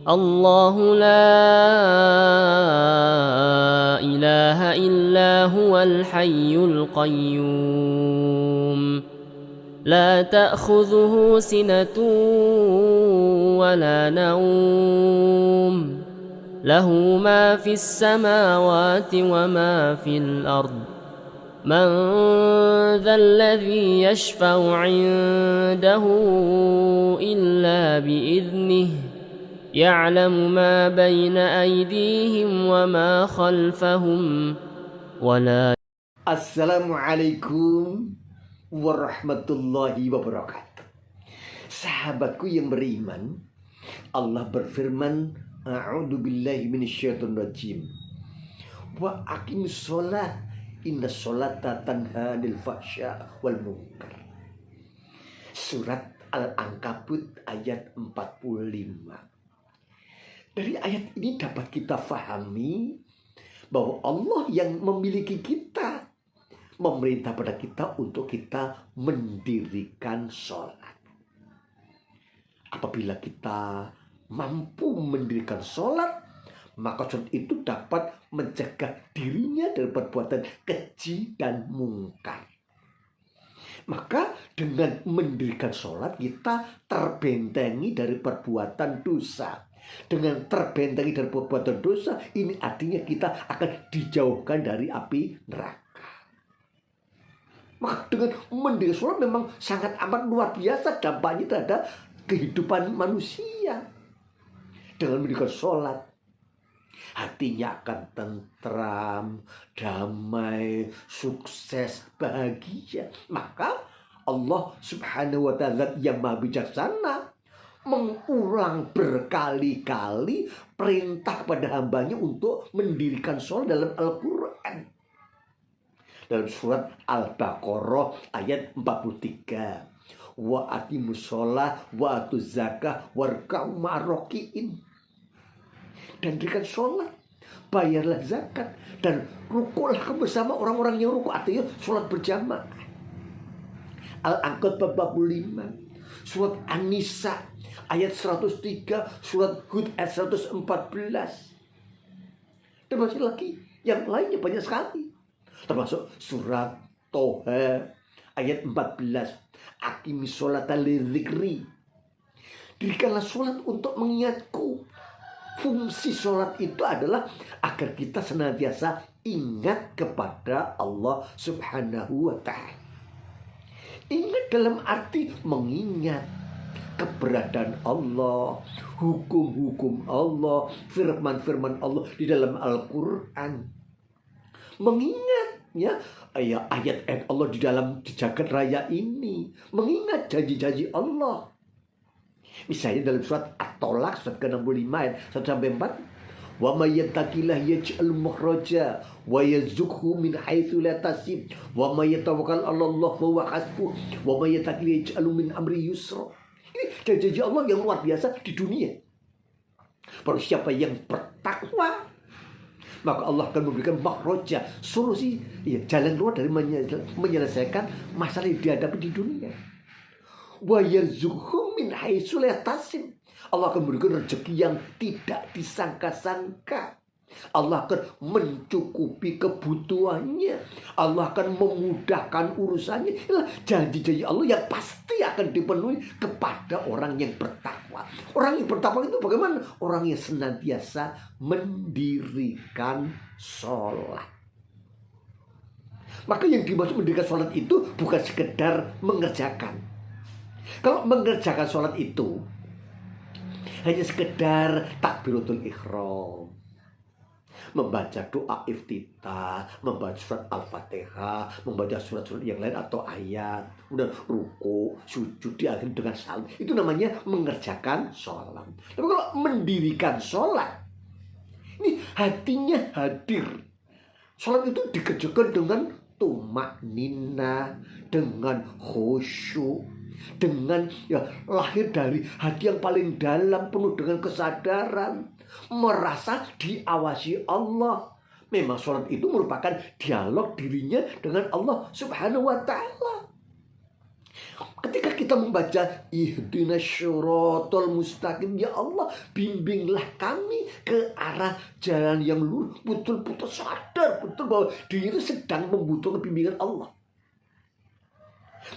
الله لا إله إلا هو الحي القيوم لا تأخذه سنة ولا نوم له ما في السماوات وما في الأرض من ذا الذي يشفع عنده إلا بإذنه يعلم ما بين أيديهم وما خلفهم ولا. Assalamualaikum warahmatullahi wabarakatuh. Sahabatku yang beriman, Allah berfirman, A'udzu billahi minasyaitonir rajim. Wa aqimis shalah inna sholata tanha 'anil fahsya wal munkar. Surat Al-Ankabut ayat 45. Dari ayat ini dapat kita fahami bahwa Allah yang memiliki kita, memerintah pada kita untuk kita mendirikan sholat. Apabila kita mampu mendirikan sholat, maka sholat itu dapat mencegah dirinya dari perbuatan keji dan mungkar. Maka dengan mendirikan sholat kita terbentengi dari perbuatan dosa. Dengan terbentengi dari perbuatan dosa, ini artinya kita akan dijauhkan dari api neraka. Maka dengan mendirikan sholat memang sangat amat luar biasa dampaknya terhadap kehidupan manusia. Dengan mendirikan sholat, hatinya akan tentram, damai, sukses, bahagia. Maka Allah Subhanahu wa ta'ala yang maha bijaksana mengulang berkali-kali perintah kepada hambanya untuk mendirikan sholat dalam Al-Quran. Dalam surat Al-Baqarah ayat 43. Wa aqimus sholah wa atuz zakah warka'u ma'arroki'in. Dan dirikan sholat, bayarlah zakat, dan rukulah bersama orang-orang yang ruku. Artinya sholat berjamaah. Al-Ankabut bab 45. Surat An-Nisa ayat 103, surat Hud ayat 114. Dan masih lagi yang lainnya banyak sekali. Termasuk surat Toha ayat 14. Aqimis sholata lidzikri. Dirikanlah sholat untuk mengingatku. Fungsi sholat itu adalah agar kita senantiasa ingat kepada Allah Subhanahu wa ta'ala. Ingat dalam arti mengingat keberadaan Allah, hukum-hukum Allah, firman-firman Allah di dalam Al-Quran. Mengingat ayat-ayat Allah di dalam jagat raya ini. Mengingat janji-janji Allah. Misalnya dalam surat At-Tolak surat ke-65 ayat 1-4. Wa may yattaqillah yaj'al makhraja wa yarzuqhu min haitsu la yahtasib wa may yatawakkal 'ala Allah fa huwa hasbuh wa may yattaqillah yaj'al min amri yusra. Ini janji Allah yang luar biasa di dunia. Baru siapa yang bertakwa, maka Allah akan memberikan makhraja, solusi, jalan keluar dari menyelesaikan masalah yang dihadapi di dunia. Wa yarzuqhu min haitsu la yahtasib. Allah akan memberikan rezeki yang tidak disangka-sangka. Allah akan mencukupi kebutuhannya. Allah akan memudahkan urusannya. Inilah janji-janji Allah yang pasti akan dipenuhi kepada orang yang bertakwa. Orang yang bertakwa itu bagaimana? Orang yang senantiasa mendirikan sholat. Maka yang dimaksud mendirikan sholat itu bukan sekedar mengerjakan. Kalau mengerjakan sholat itu hanya sekedar takbiratul ihram, membaca doa iftitah, membaca surat Al-Fatihah, membaca surat-surat yang lain atau ayat, kemudian ruku, sujud, diakhiri dengan salam, itu namanya mengerjakan sholat. Tapi kalau mendirikan sholat, ini hatinya hadir. Sholat itu dikerjakan dengan tumak-nina, dengan khusyuk, dengan lahir dari hati yang paling dalam, penuh dengan kesadaran, merasa diawasi Allah. Memang sholat itu merupakan dialog dirinya dengan Allah Subhanahu wa ta'ala. Ketika kita kita membaca ihdinas syiratal mustaqim, ya Allah bimbinglah kami ke arah jalan yang lurus, betul-betul sadar betul bahwa diri itu sedang membutuhkan bimbingan Allah.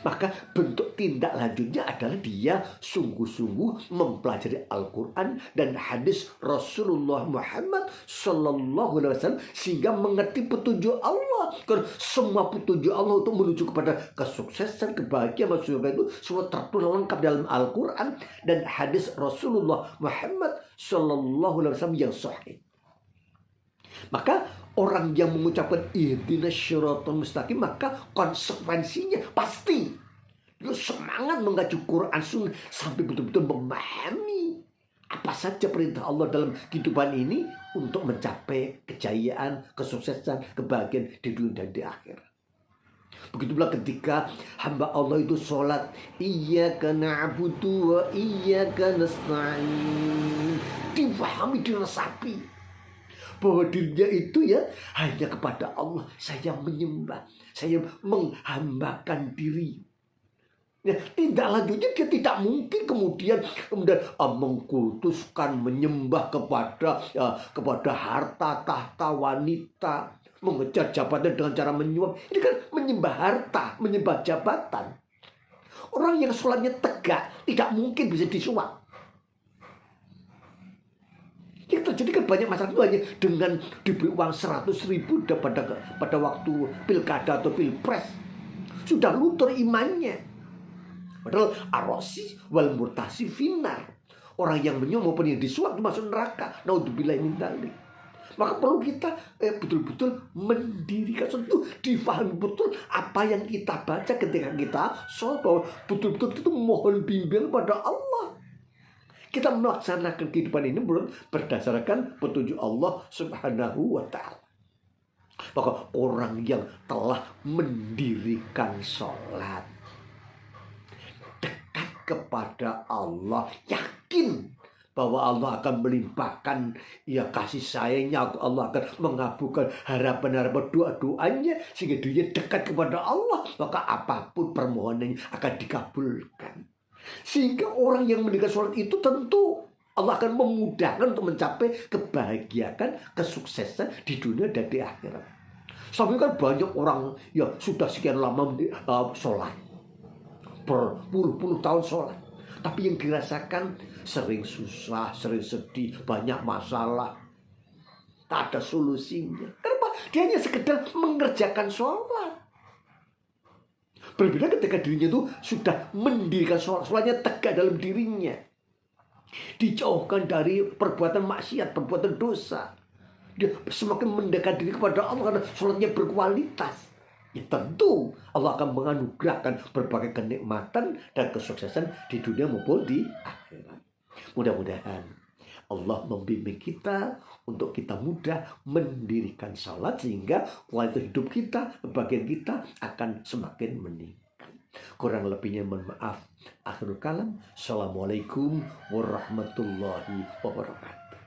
Maka bentuk tindak lanjutnya adalah dia sungguh-sungguh mempelajari Al-Quran dan hadis Rasulullah Muhammad Sallallahu Alaihi Wasallam sehingga mengerti petunjuk Allah. Karena semua petunjuk Allah untuk menuju kepada kesuksesan, kebahagiaan, surga itu semua tertulis lengkap dalam Al-Quran dan hadis Rasulullah Muhammad Sallallahu Alaihi Wasallam yang sahih. Maka orang yang mengucapkan ihdinas syiratal mustaqim, maka konsekuensinya pasti dia semangat mengkaji Quran Sunnah sampai betul-betul memahami apa saja perintah Allah dalam kehidupan ini untuk mencapai kejayaan, kesuksesan, kebahagiaan di dunia dan di akhirat. Begitu pula ketika hamba Allah itu sholat, iyyaka na'budu wa iyyaka nasta'in, difahami, diresapi bahwa dirinya itu ya hanya kepada Allah saya menyembah, saya menghambakan diri. Ya, tidak lanjutnya dia tidak mungkin kemudian mengkultuskan, menyembah kepada harta, tahta, wanita, mengejar jabatan dengan cara menyuap. Ini kan menyembah harta, menyembah jabatan. Orang yang sholatnya tegak tidak mungkin bisa disuap. Yang terjadi kan banyak masyarakat itu hanya dengan diberi uang 100.000 pada waktu pilkada atau pilpres sudah luntur imannya. Padahal arosi wal murtasi finar, orang yang menyuap maupun yang disuap masuk neraka. Naudzubillah min dzalik. Maka perlu kita betul-betul mendirikan sesuatu, difahami betul apa yang kita baca ketika kita sholat, betul-betul itu mohon bimbing pada Allah. Kita melaksanakan kehidupan ini berdasarkan petunjuk Allah Subhanahu wa ta'ala. Maka orang yang telah mendirikan sholat, dekat kepada Allah, yakin bahwa Allah akan melimpahkan ya kasih sayangnya, Allah akan mengabulkan harapan-harapan doa-doanya sehingga dia dekat kepada Allah, maka apapun permohonannya akan dikabulkan. Sehingga orang yang mendirikan sholat itu tentu Allah akan memudahkan untuk mencapai kebahagiaan, kesuksesan di dunia dan di akhirat. Sampai kan banyak orang yang sudah sekian lama sholat, berpuluh-puluh tahun sholat, tapi yang dirasakan sering susah, sering sedih, banyak masalah, tak ada solusinya. Kenapa? Dia hanya sekedar mengerjakan sholat. Berbeda ketika dirinya itu sudah mendirikan sholatnya tegak dalam dirinya, dijauhkan dari perbuatan maksiat, perbuatan dosa. Dia semakin mendekat diri kepada Allah karena sholatnya berkualitas. Ya tentu Allah akan menganugerahkan berbagai kenikmatan dan kesuksesan di dunia maupun di akhirat. Mudah-mudahan Allah membimbing kita untuk kita mudah mendirikan salat sehingga kualitas hidup kita, bagian kita akan semakin meningkat. Kurang lebihnya mohon maaf. Akhirul kalam. Assalamualaikum warahmatullahi wabarakatuh.